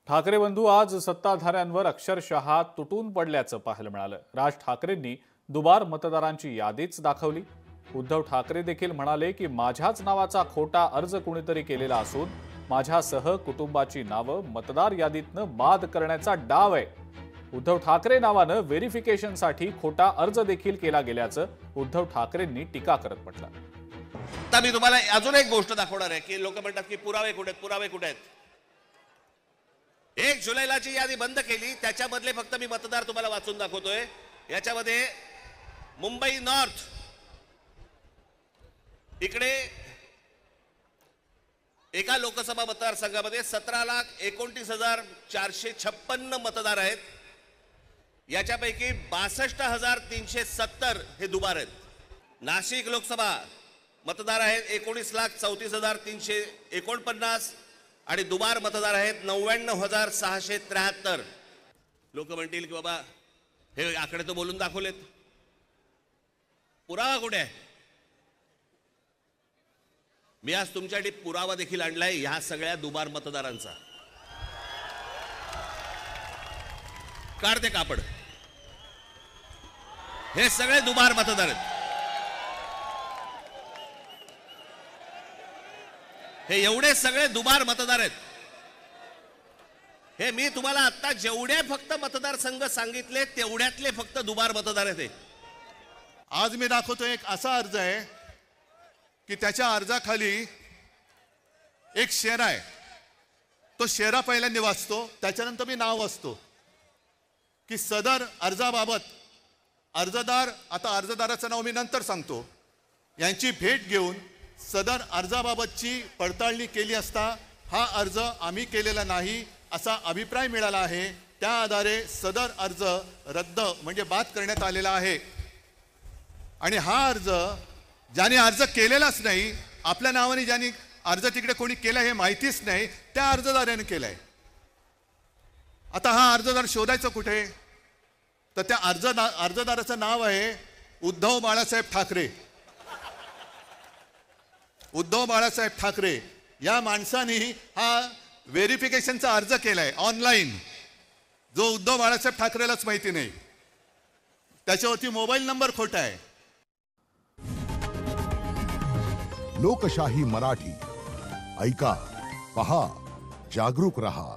ठाकरे बंधू आज सत्ताधाऱ्यांवर अक्षरशः तुटून पडल्याचं पाहायला मिळालं। राज ठाकरेंनी दुबार मतदारांची यादीच दाखवली। उद्धव ठाकरे देखील म्हणाले की माझ्याच नावाचा खोटा अर्ज कुणीतरी केलेला असून माझ्यासह कुटुंबाची नावं मतदार यादीतनं बाद करण्याचा डाव आहे। उद्धव ठाकरे नावानं व्हेरिफिकेशनसाठी खोटा अर्ज देखील केला गेल्याचं उद्धव ठाकरेंनी टीका करत म्हटलं। आता मी तुम्हाला अजून एक गोष्ट दाखवणार आहे की लोक म्हणतात की पुरावे कुठे आहेत, पुरावे कुठे आहेत। 1 जुलैला जी यादी बंद केली त्याच्यामधले फक्त मी मतदार तुम्हाला वाचून दाखवतोय। याच्यामध्ये मुंबई नॉर्थ इकडे एका लोकसभा मतदारसंघामध्ये 17,29,456 मतदार आहेत। याच्यापैकी 62,370 हे दुबार आहेत। नाशिक लोकसभा मतदार आहेत 19,34,349 आणि दुबार मतदार आहेत 99,673। लोक म्हणतील की बाबा हे आकडे तो बोलून दाखवलेत, पुरावा कुठे आहे? मी आज तुमच्यासाठी पुरावा देखील आणलाय ह्या सगळ्या दुबार मतदारांचा। काढते कापड, हे सगळे दुबार मतदार आहेत। हे एवढे सगळे दुबार मतदार आहेत। हे मी तुम्हाला आता जेवढे फक्त मतदारसंघ सांगितले तेवढ्यातले फक्त दुबार मतदार आहेत। आज मी दाखवतो एक असा अर्ज आहे की त्याच्या अर्जाखाली एक शेरा आहे। तो शेरा पहिल्यांदा वाचतो, त्याच्यानंतर मी नाव वाचतो की सदर अर्जाबाबत अर्जदार, आता अर्जदाराचं नाव मी नंतर सांगतो, यांची भेट घेऊन सदर अर्जाबाबतची पडताळणी केली असता हा अर्ज आम्ही केलेला नाही असा अभिप्राय मिळाला आहे। त्या आधारे सदर अर्ज रद्द म्हणजे बाद करण्यात आलेला आहे। आणि हा अर्ज ज्याने अर्ज केलेलाच नाही, आपल्या नावाने ज्याने अर्ज तिकडे कोणी केला हे माहितीच नाही, त्या अर्जदाराने केलाय। आता हा अर्जदार शोधायचं कुठे? तर त्या अर्जदाराचं नाव आहे उद्धव बाळासाहेब ठाकरे। उद्धव बाळासाहेब ठाकरे या माणसाने हा व्हेरिफिकेशनचा अर्ज केलाय ऑनलाईन, जो उद्धव बाळासाहेब ठाकरेलाच माहिती नाही। त्याच्यावरती मोबाईल नंबर खोटा आहे। लोकशाही मराठी ऐका, पहा, जागरूक रहा।